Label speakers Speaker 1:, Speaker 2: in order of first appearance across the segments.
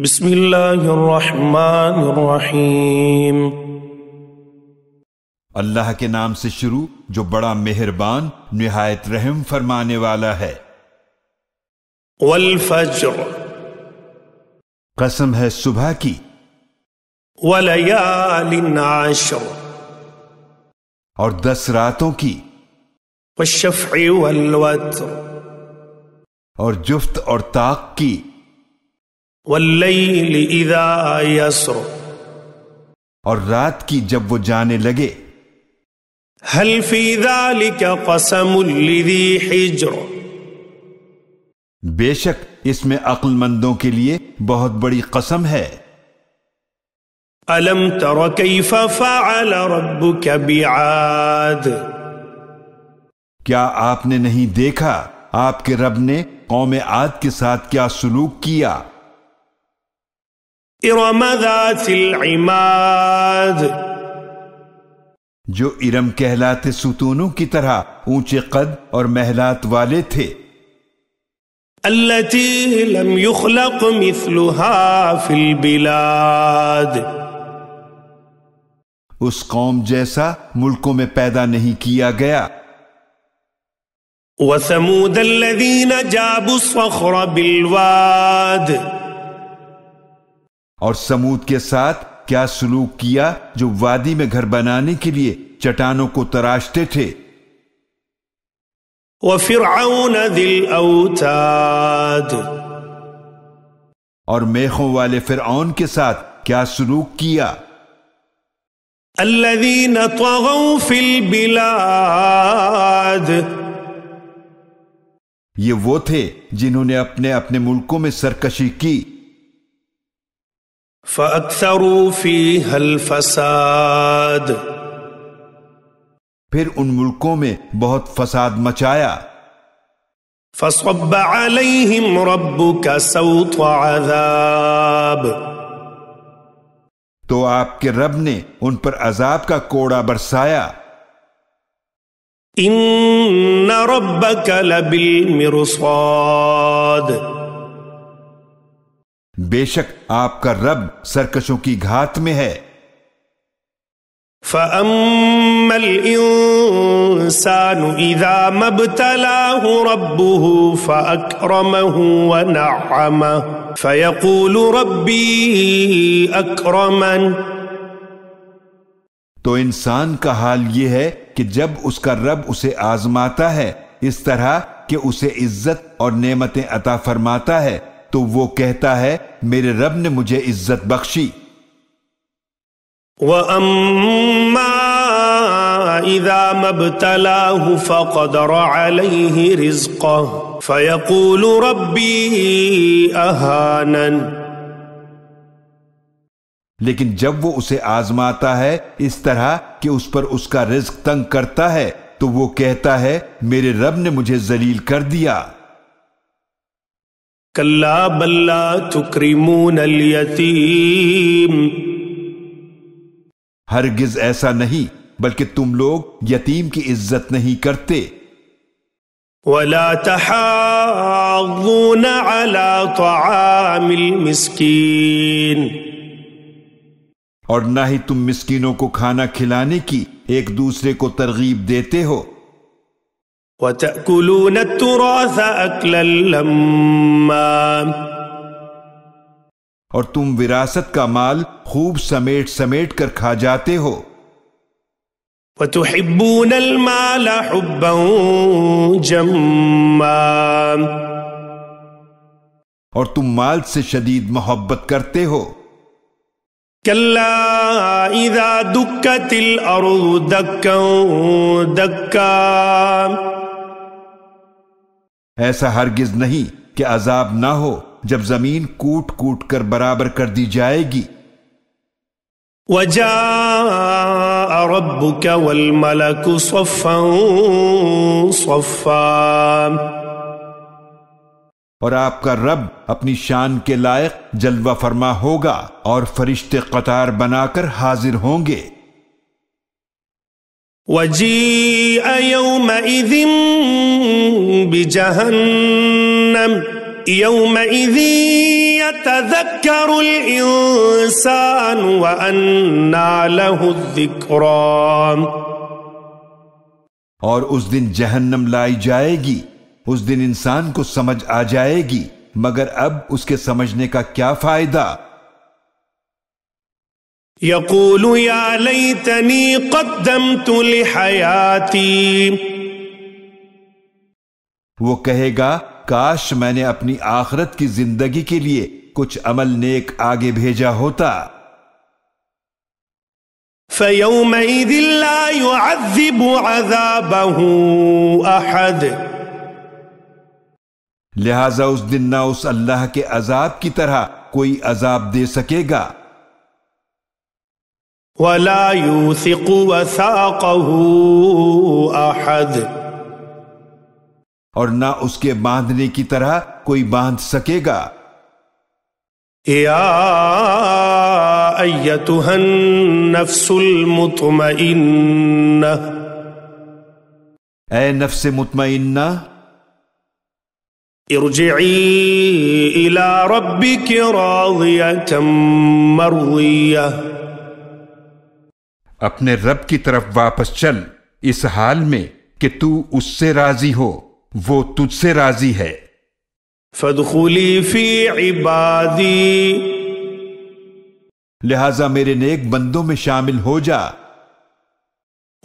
Speaker 1: بسم اللہ الرحمن الرحیم۔
Speaker 2: اللہ کے نام سے شروع جو بڑا مہربان نہایت رحم فرمانے والا ہے۔
Speaker 1: والفجر،
Speaker 2: قسم ہے صبح کی۔
Speaker 1: ولیال عشر،
Speaker 2: اور 10 راتوں کی۔
Speaker 1: والشفع والوتر،
Speaker 2: اور جفت اور طاق کی۔
Speaker 1: واللیل اذا یسر،
Speaker 2: اور رات کی جب وہ جانے لگے۔
Speaker 1: هل فی ذلک قسم لذی حجر،
Speaker 2: بے شک اس میں عقل مندوں کے لیے بہت بڑی قسم ہے۔
Speaker 1: الم تر کیف فعل ربک بعاد،
Speaker 2: کیا آپ نے نہیں دیکھا آپ کے رب نے قوم عاد کے ساتھ کیا سلوک کیا؟
Speaker 1: ارم ذات العماد،
Speaker 2: جو ارم کہلاتے ستونوں کی طرح اونچے قد اور محلات والے تھے۔
Speaker 1: التي لم يخلق مثلها في البلاد،
Speaker 2: اس قوم جیسا ملکوں میں پیدا نہیں کیا گیا۔
Speaker 1: وثمود الذين جابوا الصخر بالواد،
Speaker 2: اور سمود کے ساتھ کیا سلوک کیا جو وادی میں گھر بنانے کے لیے چٹانوں کو تراشتے تھے۔
Speaker 1: وفرعون ذی الاوتاد،
Speaker 2: اور میخوں والے فرعون کے ساتھ کیا سلوک کیا۔
Speaker 1: الذين طغوا في البلاد،
Speaker 2: یہ وہ تھے جنہوں نے اپنے اپنے ملکوں میں سرکشی کی۔
Speaker 1: فأكثروا فيها الفساد،
Speaker 2: پھر ان ملکوں میں بہت فساد مچایا۔
Speaker 1: فصب عليهم ربك سوط عذاب،
Speaker 2: تو آپ کے رب نے ان پر عذاب کا کوڑا برسایا۔
Speaker 1: ان ربك لبالمرصاد،
Speaker 2: بے شک آپ کا رب سرکشوں کی گھات میں ہے۔
Speaker 1: فأما الإنسان إذا ما ابتلاه ربه فأكرمه ونعمه فيقول ربي أكرمن،
Speaker 2: تو انسان کا حال یہ ہے کہ جب اس کا رب اسے آزماتا ہے اس طرح کہ اسے عزت اور نعمتیں عطا فرماتا ہے تو وہ کہتا ہے میرے رب نے مجھے عزت بخشی۔
Speaker 1: وَأَمَّا إِذَا مَا ابْتَلَاهُ فَقَدَرَ عَلَيْهِ رِزْقَهُ فَيَقُولُ رَبِّي أَهَانَنِ، لیکن
Speaker 2: جب وہ اسے آزماتا ہے اس طرح کہ اس پر اس کا رزق تنگ کرتا ہے تو وہ کہتا ہے میرے رب نے مجھے ذلیل کر دیا۔
Speaker 1: كَلَّا بَل لَّا تُكْرِمُونَ الْيَتِيمَ،
Speaker 2: ہرگز ایسا نہیں بلکہ تم لوگ یتیم کی عزت نہیں کرتے۔
Speaker 1: وَلَا تَحَاضُّونَ عَلَى طَعَامِ الْمِسْكِينِ،
Speaker 2: اور نہ ہی تم مسکینوں کو کھانا کھلانے کی ایک دوسرے کو ترغیب دیتے ہو۔
Speaker 1: وَتَأْكُلُونَ التُّرَاثَ أَكْلًا لَمًّا،
Speaker 2: اور تم وراثت کا مال خوب سمیٹ سمیٹ کر کھا جاتے ہو۔
Speaker 1: وَتُحِبُّونَ الْمَالَ حُبًّا جَمًّا،
Speaker 2: اور تم مال سے شدید محبت کرتے ہو۔
Speaker 1: كَلَّا إِذَا دُكَّتِ الْأَرْضُ دَكًّا دَكًّا،
Speaker 2: ایسا ہرگز نہیں کہ عذاب نہ ہو جب زمین کوٹ کوٹ کر برابر کر دی جائے گی۔
Speaker 1: وَجَاءَ رَبُّكَ وَالْمَلَكُ صَفًّا صَفًّا،
Speaker 2: اور آپ کا رب اپنی شان کے لائق جلوہ فرما ہوگا اور فرشتے قطار بنا کر حاضر ہوں گے۔
Speaker 1: وَجِيءَ يَوْمَئِذٍ بِجَهَنَّمَ يَوْمَئِذٍ يتذكر الإنسان وأنى له الذكرى.
Speaker 2: اور اس دن جہنم لائی جائے گی، اس دن انسان کو سمجھ آ جائے گی، مگر اب اس کے سمجھنے کا کیا فائدہ؟
Speaker 1: يقول يا ليتني قدمت لحياتي.
Speaker 2: وہ کہے گا کاش میں نے اپنی آخرت کی زندگی کے لیے کچھ عمل نیک آگے بھیجا ہوتا.
Speaker 1: فيومئذ لا يعذب عذابه أحد.
Speaker 2: لہذا اس دن نہ اس اللہ کے عذاب کی طرح کوئی عذاب دے سکے گا،
Speaker 1: ولا يوثق وثاقه أحد.
Speaker 2: اور نہ اس کے باندھنے کی طرح کوئی باندھ سکے گا.
Speaker 1: يا أيتها النفس المطمئنة.
Speaker 2: اے نفس مطمئنہ،
Speaker 1: ارجعي إلى ربك راضية مرضية.
Speaker 2: اپنے رب کی طرف واپس چل اس حال میں کہ تو اس سے راضی ہو، وہ تجھ سے راضی ہے.
Speaker 1: فادخلی فی عبادی.
Speaker 2: لہذا میرے نیک بندوں میں شامل ہو جا.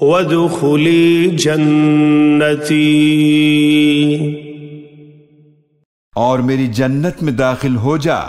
Speaker 1: وادخلی جنتی.
Speaker 2: اور میری جنت میں داخل ہو جا.